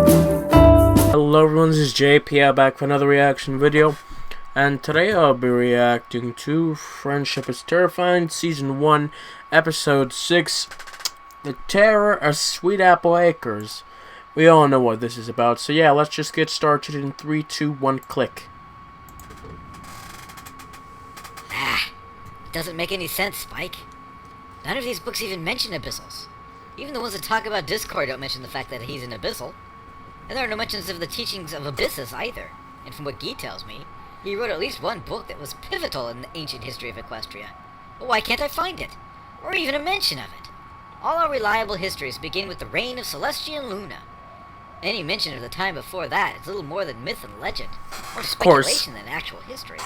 Hello everyone, this is JPL back for another reaction video, and today I'll be reacting to Friendship is Terrifying Season 1, Episode 6, The Terror of Sweet Apple Acres. We all know what this is about, so yeah, let's just get started in 3, 2, 1, click. It doesn't make any sense, Spike. None of these books even mention abyssals. Even the ones that talk about Discord don't mention the fact that he's an abyssal. And there are no mentions of the teachings of Abyssus either. And from what Guy tells me, he wrote at least one book that was pivotal in the ancient history of Equestria. But why can't I find it? Or even a mention of it? All our reliable histories begin with the reign of Celestia and Luna. Any mention of the time before that is little more than myth and legend, or speculation than actual history.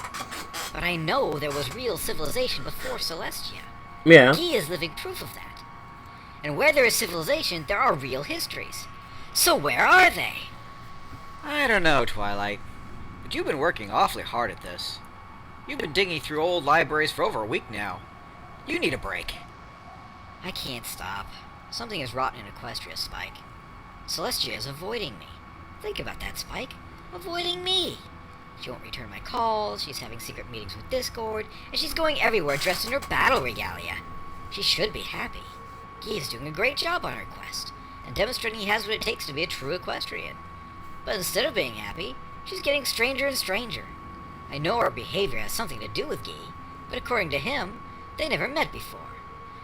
But I know there was real civilization before Celestia. Yeah. Guy is living proof of that. And where there is civilization, there are real histories. So where are they? I don't know, Twilight. But you've been working awfully hard at this. You've been digging through old libraries for over a week now. You need a break. I can't stop. Something is rotten in Equestria, Spike. Celestia is avoiding me. Think about that, Spike. Avoiding me. She won't return my calls, she's having secret meetings with Discord, and she's going everywhere dressed in her battle regalia. She should be happy. Guy is doing a great job on her quest, and demonstrating he has what it takes to be a true equestrian. But instead of being happy, she's getting stranger and stranger. I know her behavior has something to do with Guy, but according to him, they never met before.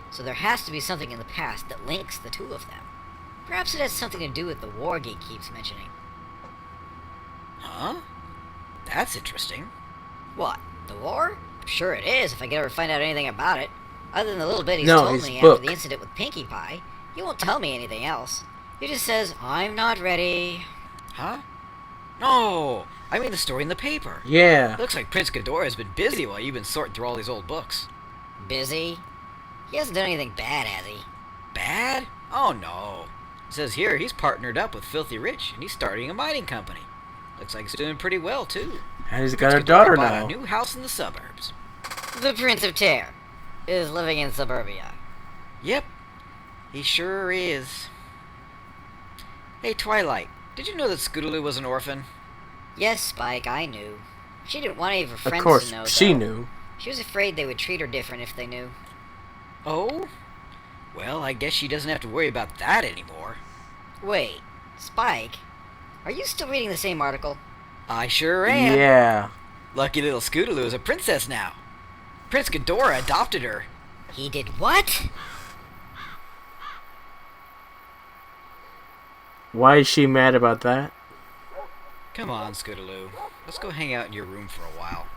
So there has to be something in the past that links the two of them. Perhaps it has something to do with the war Guy keeps mentioning. Huh? That's interesting. What, the war? Sure it is, if I could ever find out anything about it. Other than the little bit he's No, told his me book. after the incident with Pinkie Pie, he won't tell me anything else. He just says, I'm not ready. Huh? No! I mean the story in the paper. Yeah. Looks like Prince Ghidorah has been busy while you've been sorting through all these old books. Busy? He hasn't done anything bad, has he? Bad? Oh no. It says here he's partnered up with Filthy Rich and he's starting a mining company. Looks like he's doing pretty well too. And he's got Prince a daughter Ghidorah bought now. a new house in the suburbs. The Prince of Terror is living in suburbia. Yep. He sure is. Hey Twilight, did you know that Scootaloo was an orphan? Yes, Spike, I knew. She didn't want any of her friends Of course, to know, she though. knew. She was afraid they would treat her different if they knew. Oh? Well, I guess she doesn't have to worry about that anymore. Wait, Spike, are you still reading the same article? I sure am. Yeah. Lucky little Scootaloo is a princess now. Prince Ghidorah adopted her. He did what? Why is she mad about that? Come on, Scootaloo. Let's go hang out in your room for a while.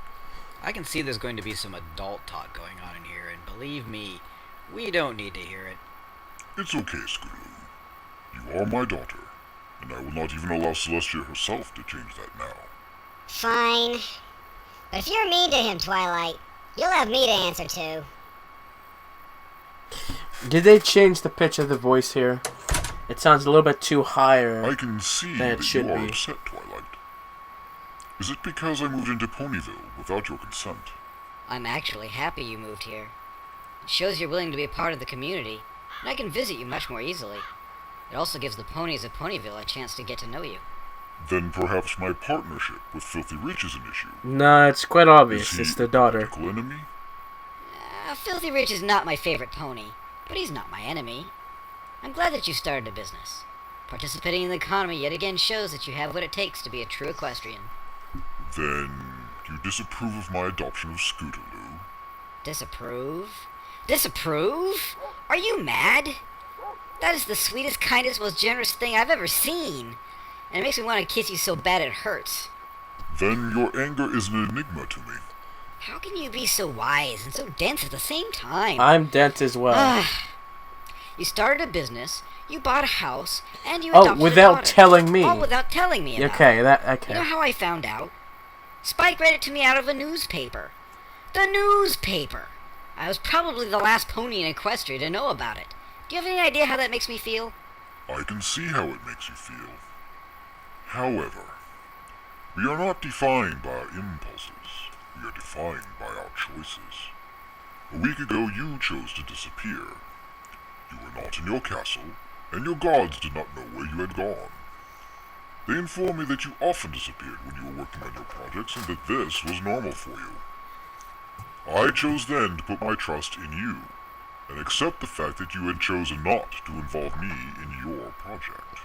I can see there's going to be some adult talk going on in here, and believe me, we don't need to hear it. It's okay, Scootaloo. You are my daughter, and I will not even allow Celestia herself to change that now. Fine. But if you're mean to him, Twilight, you'll have me to answer to. Did they change the pitch of the voice here? It sounds a little bit too higher. I can see That that should you are be. upset, Twilight. Is it because I moved into Ponyville without your consent? I'm actually happy you moved here. It shows you're willing to be a part of the community, and I can visit you much more easily. It also gives the ponies of Ponyville a chance to get to know you. Then perhaps my partnership with Filthy Rich is an issue. No, it's quite obvious. Is he It's the daughter. a political enemy? Filthy Rich is not my favorite pony, but he's not my enemy. I'm glad that you started a business. Participating in the economy yet again shows that you have what it takes to be a true equestrian. Then you disapprove of my adoption of Scootaloo? Disapprove? Disapprove? Are you mad? That is the sweetest, kindest, most generous thing I've ever seen. And it makes me want to kiss you so bad it hurts. Then your anger is an enigma to me. How can you be so wise and so dense at the same time? I'm dense as well. You started a business, you bought a house, and you adopted a without daughter. telling me. All without telling me about Okay, it. okay. You know how I found out? Spike read it to me out of a newspaper. The newspaper! I was probably the last pony in Equestria to know about it. Do you have any idea how that makes me feel? I can see how it makes you feel. However, we are not defined by our impulses. We are defined by our choices. A week ago you chose to disappear. You were not in your castle, and your guards did not know where you had gone. They informed me that you often disappeared when you were working on your projects and that this was normal for you. I chose then to put my trust in you, and accept the fact that you had chosen not to involve me in your project.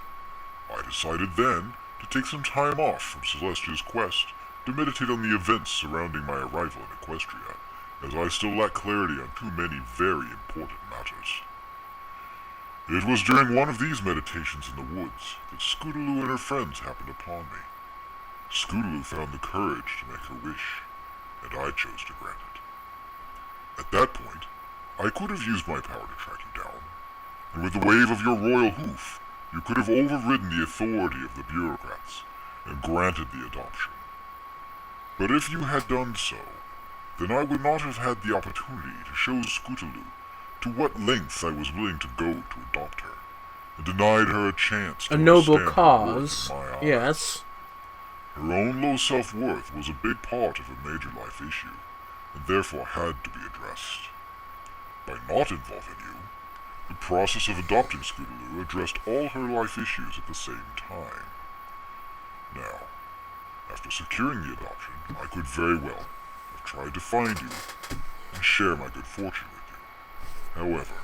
I decided then to take some time off from Celestia's quest to meditate on the events surrounding my arrival in Equestria, as I still lack clarity on too many very important matters. It was during one of these meditations in the woods that Scootaloo and her friends happened upon me. Scootaloo found the courage to make her wish, and I chose to grant it. At that point, I could have used my power to track you down, and with the wave of your royal hoof, you could have overridden the authority of the bureaucrats and granted the adoption. But if you had done so, then I would not have had the opportunity to show Scootaloo to what lengths I was willing to go to adopt her, and denied her a chance to A noble understand her cause. worth in my eyes. Yes. Her own low self-worth was a big part of a major life issue, and therefore had to be addressed. By not involving you, the process of adopting Scootaloo addressed all her life issues at the same time. Now, after securing the adoption, I could very well have tried to find you and share my good fortune with you. However,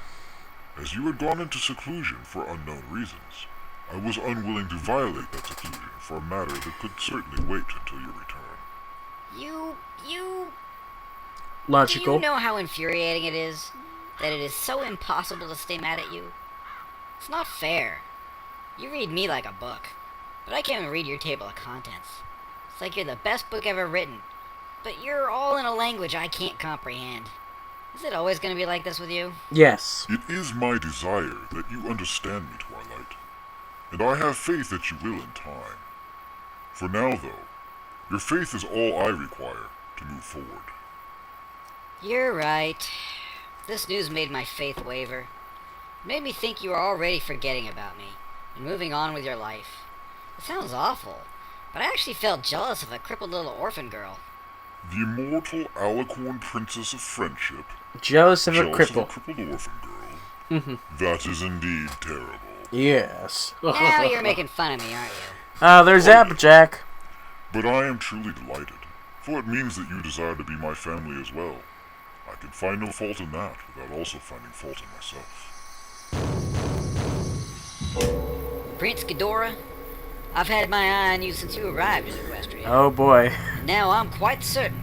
as you had gone into seclusion for unknown reasons, I was unwilling to violate that seclusion for a matter that could certainly wait until your return. You... Logical. Do you know how infuriating it is? That it is so impossible to stay mad at you? It's not fair. You read me like a book, but I can't even read your table of contents. It's like you're the best book ever written, but you're all in a language I can't comprehend. Is it always going to be like this with you? Yes. It is my desire that you understand me, Twilight, and I have faith that you will in time. For now, though, your faith is all I require to move forward. You're right. This news made my faith waver. It made me think you were already forgetting about me and moving on with your life. It sounds awful, but I actually felt jealous of a crippled little orphan girl. The immortal alicorn princess of friendship. Jealous of a Jealous of a cripple. crippled orphan girl. That is indeed terrible. Yes. Now you're making fun of me, aren't you? There's Applejack. But I am truly delighted, for it means that you desire to be my family as well. I can find no fault in that without also finding fault in myself. Prince Ghidorah, I've had my eye on you since you arrived in Equestria. Oh boy. And now I'm quite certain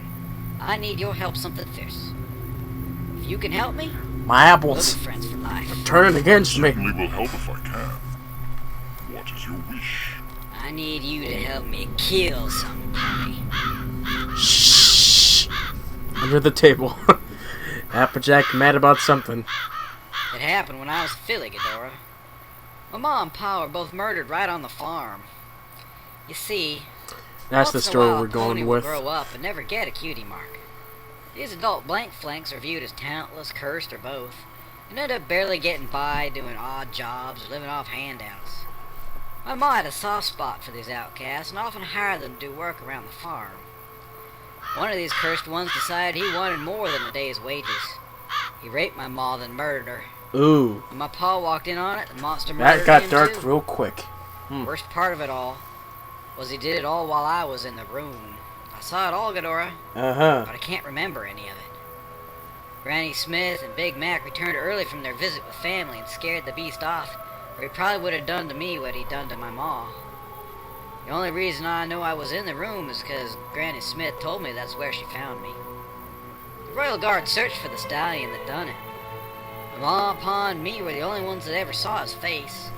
I need your help something fierce. If you can help me, My we'll apples. be friends for life. Turn against me. Certainly will help if I can. What is your wish? I need you to help me kill somebody. Shh. Under the table. Applejack mad about something. It happened when I was a filly, Ghidorah. My mom and pa were both murdered right on the farm. You see, That's the once in a story while, we're a pony going will with. grow up and never get a cutie mark. These adult blank flanks are viewed as talentless, cursed, or both, and end up barely getting by doing odd jobs or living off handouts. My ma had a soft spot for these outcasts and often hired them to do work around the farm. One of these cursed ones decided he wanted more than a day's wages. He raped my ma, then murdered her. Ooh. When my pa walked in on it, the monster murdered That got him dark too. real quick. Worst part of it all was he did it all while I was in the room. I saw it all, Ghidorah, Uh-huh. but I can't remember any of it. Granny Smith and Big Mac returned early from their visit with family and scared the beast off, or he probably would have done to me what he'd done to my ma. The only reason I know I was in the room is because Granny Smith told me that's where she found me. The Royal Guard searched for the stallion that done it. My ma, pa, and me were the only ones that ever saw his face.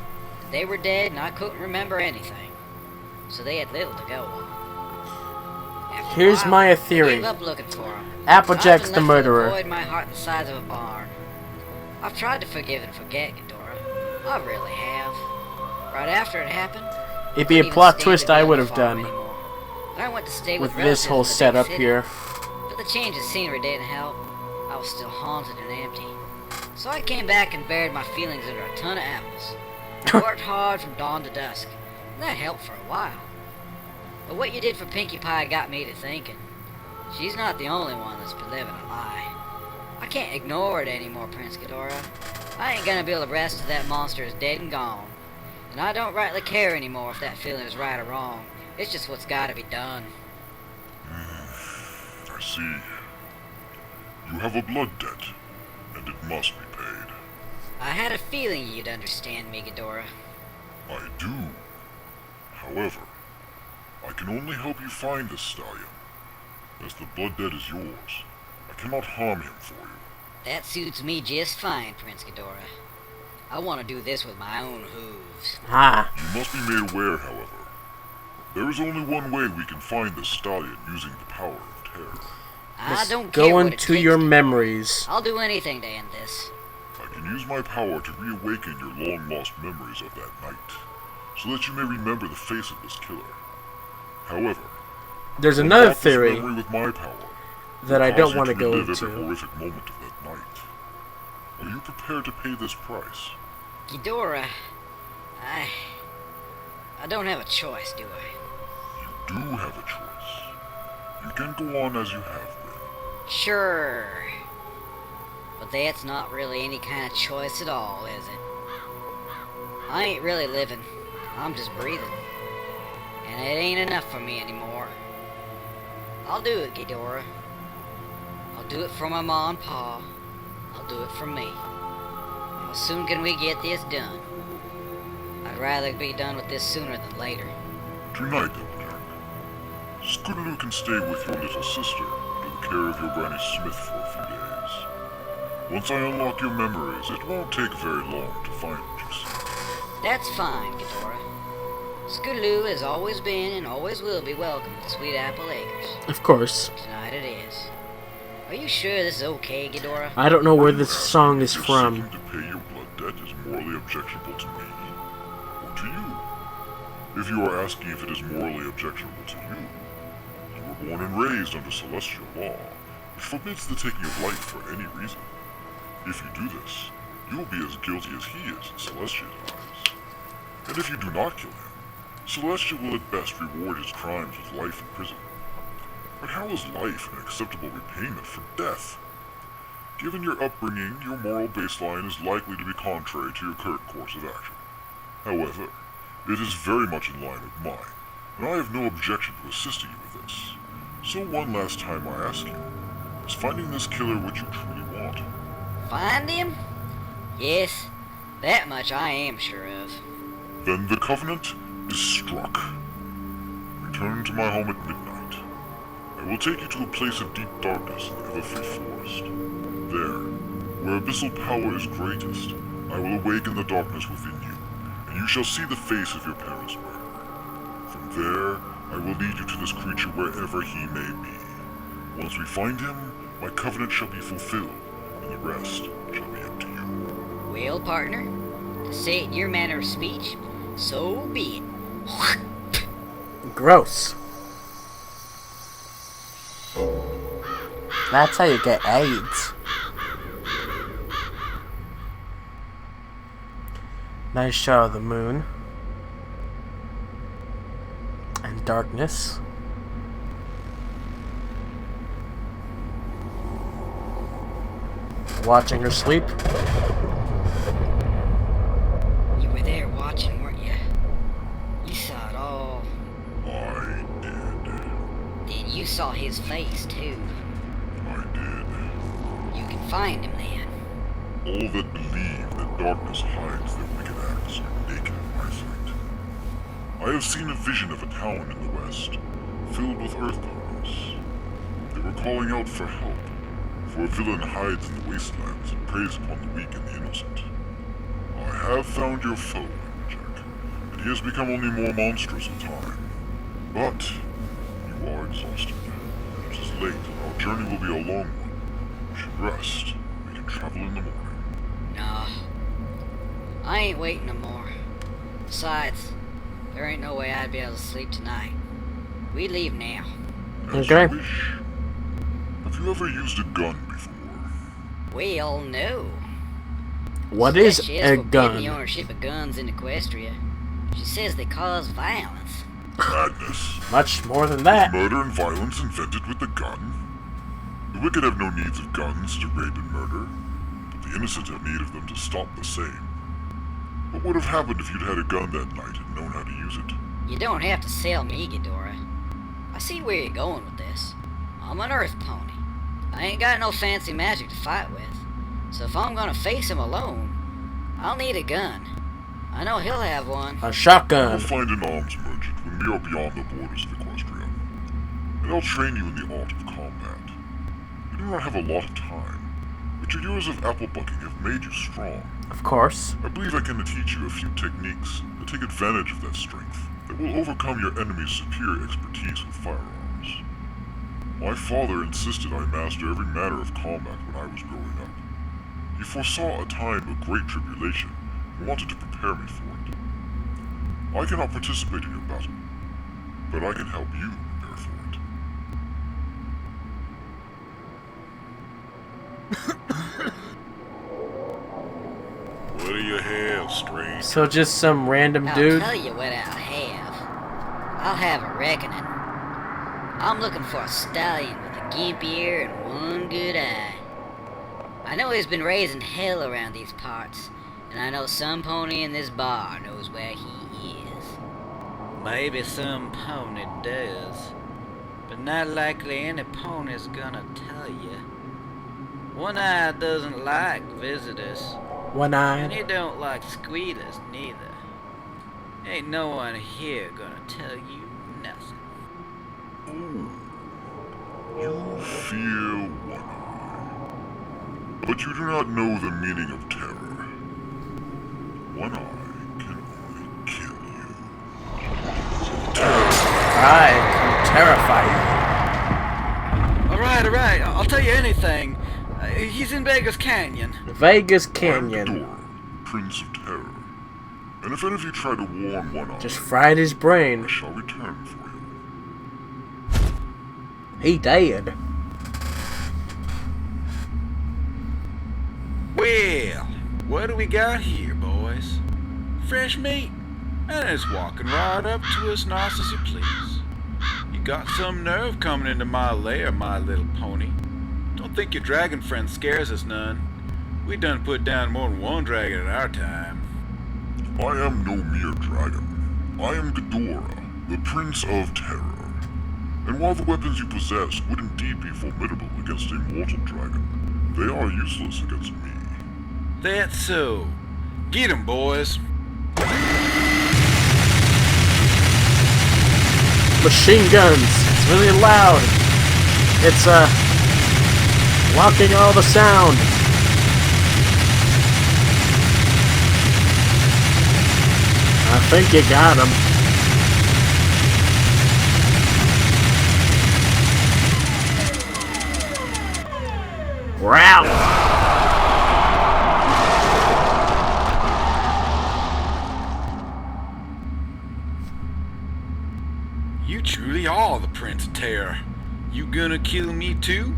They were dead and I couldn't remember anything, so they had little to go on. After a Here's while, my I theory. gave up looking for him. Applejack's I've the been left with a murderer. void in my heart the size of a barn. I've tried to forgive and forget, Ghidorah. I really have. Right after it happened, It'd be a couldn't plot even stand twist to be I on would the have farm done anymore. Then I went to stay with with this whole relatives in the big setup city. here. But the change of scenery didn't help. I was still haunted and empty. So I came back and buried my feelings under a ton of apples. You worked hard from dawn to dusk, and that helped for a while. But what you did for Pinkie Pie got me to thinking. She's not the only one that's been living a lie. I can't ignore it anymore, Prince Ghidorah. I ain't gonna be able to rest till that monster is dead and gone. And I don't rightly care anymore if that feeling is right or wrong. It's just what's gotta be done. I see. You have a blood debt, and it must be paid. I had a feeling you'd understand me, Ghidorah. I do. However, I can only help you find this stallion, as the blood debt is yours. I cannot harm him for you. That suits me just fine, Prince Ghidorah. I want to do this with my own hooves. Ah. You must be made aware, however. There is only one way we can find this stallion using the power of terror. I don't care Go what it into takes your to- memories. I'll do anything to end this. I can use my power to reawaken your long-lost memories of that night, so that you may remember the face of this killer. However, There's another unlock this theory memory with my power that I will don't cause want to you go relive every into. horrific moment of that night. Are you prepared to pay this price? Ghidorah, I don't have a choice, do I? You do have a choice. You can go on as you have been. Sure. But that's not really any kind of choice at all, is it? I ain't really living. I'm just breathing. And it ain't enough for me anymore. I'll do it, Ghidorah. I'll do it for my ma and pa. I'll do it for me. How soon can we get this done? I'd rather be done with this sooner than later. Tonight, Double-Jack, Scootaloo can stay with your little sister under the care of your Granny Smith for a few days. Once I unlock your memories, it won't take very long to find what you seek. That's fine, Ghidorah. Scootaloo has always been and always will be welcome at Sweet Apple Acres. Of course. Tonight it is. Are you sure this is okay, Ghidorah? I don't know where this song is If from. seeking to pay your blood debt is morally objectionable to me, or to you. If you are asking if it is morally objectionable to you, you were born and raised under celestial law, which forbids the taking of life for any reason. If you do this, you will be as guilty as he is in Celestia's eyes. And if you do not kill him, Celestia will at best reward his crimes with life in prison. But how is life an acceptable repayment for death? Given your upbringing, your moral baseline is likely to be contrary to your current course of action. However, it is very much in line with mine, and I have no objection to assisting you with this. So one last time I ask you, is finding this killer what you truly want? Find him? Yes, that much I am sure of. Then the covenant is struck. Return to my home at midnight. I will take you to a place of deep darkness in the Everfree Forest. There, where abyssal power is greatest, I will awaken the darkness within you, and you shall see the face of your parents' murderer. From there, I will lead you to this creature wherever he may be. Once we find him, my covenant shall be fulfilled, and the rest shall be up to you. Well, partner, to say it in your manner of speech, so be it. Gross. That's how you get AIDS. Nice shot of the moon. And darkness. Watching her sleep. You were there watching, weren't you? You saw it all. I did. Then you saw his face, too. I did. You can find him then. All that believe that darkness hides their wicked acts are naked in my sight. I have seen a vision of a town in the west, filled with earth darkness. They were calling out for help, for a villain hides in the wastelands and preys upon the weak and the innocent. I have found your foe, Jack, and he has become only more monstrous in time. But you are exhausted. It is late, and our journey will be a long one. You should rest. We can travel in the morning. No. I ain't waiting no more. Besides, there ain't no way I'd be able to sleep tonight. We leave now. As Okay. you wish. Have you ever used a gun before? Well, no. What is Celestia a forbidden the gun? ownership of guns in Equestria. She says they cause violence. Madness. Much more than that. Murder and violence invented with the gun? The wicked have no needs of guns to rape and murder, but the innocent have need of them to stop the same. What would have happened if you'd had a gun that night and known how to use it? You don't have to sell me, Ghidorah. I see where you're going with this. I'm an earth pony. I ain't got no fancy magic to fight with. So if I'm gonna face him alone, I'll need a gun. I know he'll have one. A shotgun. You'll find an arms merchant when we are beyond the borders of Equestria, and I'll train you in the art of combat. You do not have a lot of time, but your years of apple bucking have made you strong. Of course. I believe I can teach you a few techniques that take advantage of that strength, that will overcome your enemy's superior expertise with firearms. My father insisted I master every manner of combat when I was growing up. He foresaw a time of great tribulation and wanted to prepare me for it. I cannot participate in your battle, but I can help you prepare for it. What do you have, strange? So just some random I'll dude. tell you what I'll have. I'll have a reckoning. I'm looking for a stallion with a gimp ear and one good eye. I know he's been raising hell around these parts, and I know some pony in this bar knows where he is. Maybe some pony does, but not likely any pony's gonna tell you. One Eye doesn't like visitors, One and eye. he don't like squealers neither. Ain't no one here gonna tell you nothing. You fear one eye, but you do not know the meaning of terror. One eye can only kill you. I can terrify Alright, I'll tell you anything. He's in Vegas Canyon. you. Vegas I am Canyon. Ghidorah, Prince of Terror. And if any of you try to warn One Eye, Just fried his I brain. shall return for you. He dead. Well, what do we got here, boys? Fresh meat, and it's walking right up to us nice as you please. You got some nerve coming into my lair, my little pony. Don't think your dragon friend scares us none. We done put down more than one dragon in our time. I am no mere dragon. I am Ghidorah, the Prince of Terror. And while the weapons you possess would indeed be formidable against a mortal dragon, they are useless against me. That's so. Get 'em, boys. Machine guns. It's really loud. It's blocking all the sound. I think you got him. We're out. You truly are the Prince of Terror. You gonna kill me too?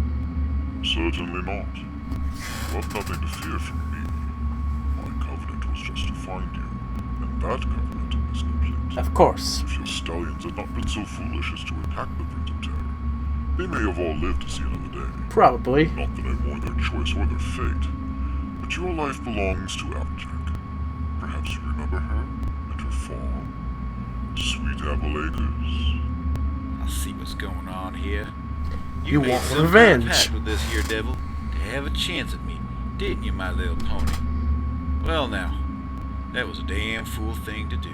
Certainly not. You have nothing to fear from me. My covenant was just to find you, and that covenant is complete. Of course. If your stallions had not been so foolish as to attack the Prince of Terror, they may have all lived to see another day. Probably. Not that I mourn their choice or their fate, but your life belongs to Applejack. Perhaps you remember her and her farm. Sweet Apple Acres. I see what's going on here. You made want some kind of revenge. pact with this here devil to have a chance at me, didn't you, my little pony? Well now, that was a damn fool thing to do.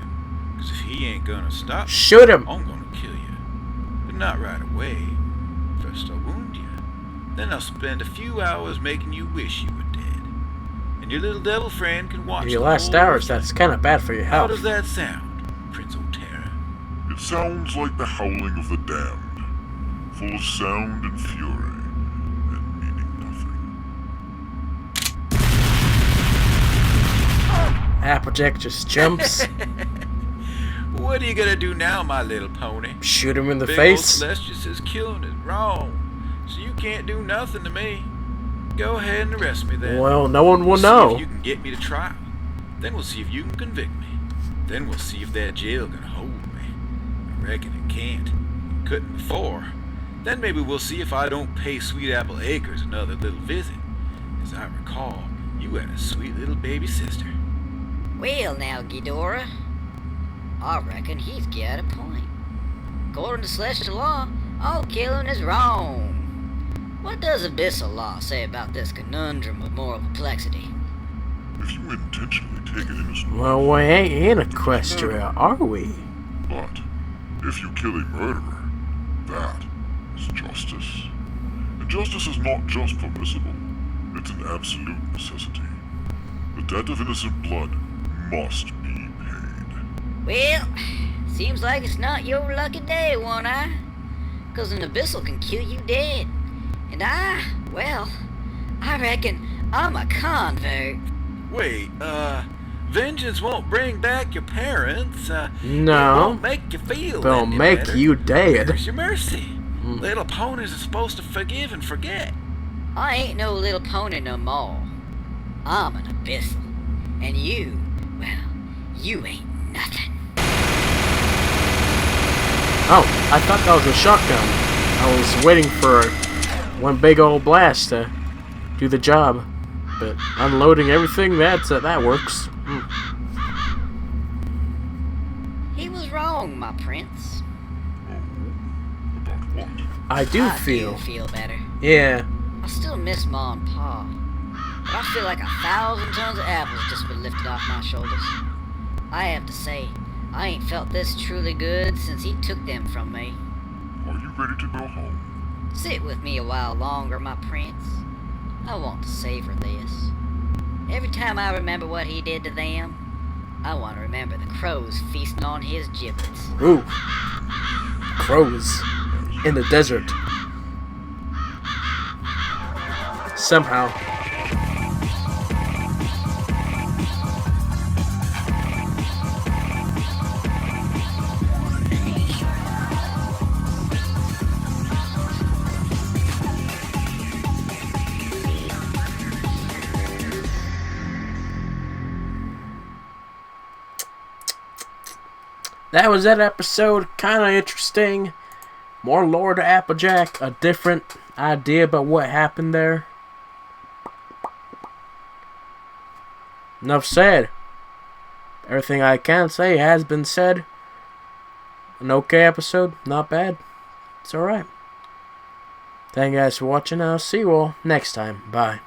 'Cause if he ain't gonna stop me, Shoot him. I'm gonna kill you. But not right away. First I'll wound you. Then I'll spend a few hours making you wish you were dead. And your little devil friend can watch Your the last whole hours, thing. that's kind of bad for your How health. does that sound, Prince O'Terra? It sounds like the howling of the damned, full of sound and fury, and meaning nothing. Applejack just jumps. What are you gonna do now, my little pony? Shoot him in the Big face. old Celestia says killing is wrong, so you can't do nothing to me. Go ahead and arrest me then. Well, no one will See know. if you can get me to trial. Then we'll see if you can convict me. Then we'll see if that jail can hold me. I reckon it can't. It couldn't before. Then maybe we'll see if I don't pay Sweet Apple Acres another little visit. As I recall, you had a sweet little baby sister. Well now, Ghidorah, I reckon he's got a point. According to celestial law, all killing is wrong. What does abyssal law say about this conundrum of moral perplexity? If you intentionally take an innocent Well, we ain't in Equestria, are we? but if you kill a murderer, that is justice. And justice is not just permissible, it's an absolute necessity. The debt of innocent blood must be paid. Well, seems like it's not your lucky day, One Eye. 'Cause an abyssal can kill you dead. And I reckon I'm a convert. Wait, vengeance won't bring back your parents. It No. won't make you feel They'll any make better. you dead. Where's your mercy? Little ponies are supposed to forgive and forget. I ain't no little pony no more. I'm an abyssal. And you, well, you ain't nothing. Oh, I thought that was a shotgun. I was waiting for one big old blast to do the job. But unloading everything, that works. He was wrong, my prince. About what? I do I feel. do feel better. Yeah. I still miss Ma and Pa. But I feel like 1,000 tons of apples just been lifted off my shoulders. I have to say, I ain't felt this truly good since he took them from me. Are you ready to go home? Sit with me a while longer, my prince. I want to savor this. Every time I remember what he did to them, I want to remember the crows feasting on his giblets. Ooh. Crows. In the desert. Somehow. That was that episode. Kind of interesting. More lore to Applejack. A different idea about what happened there. Enough said. Everything I can say has been said. An okay episode. Not bad. It's alright. Thank you guys for watching. I'll see you all next time. Bye.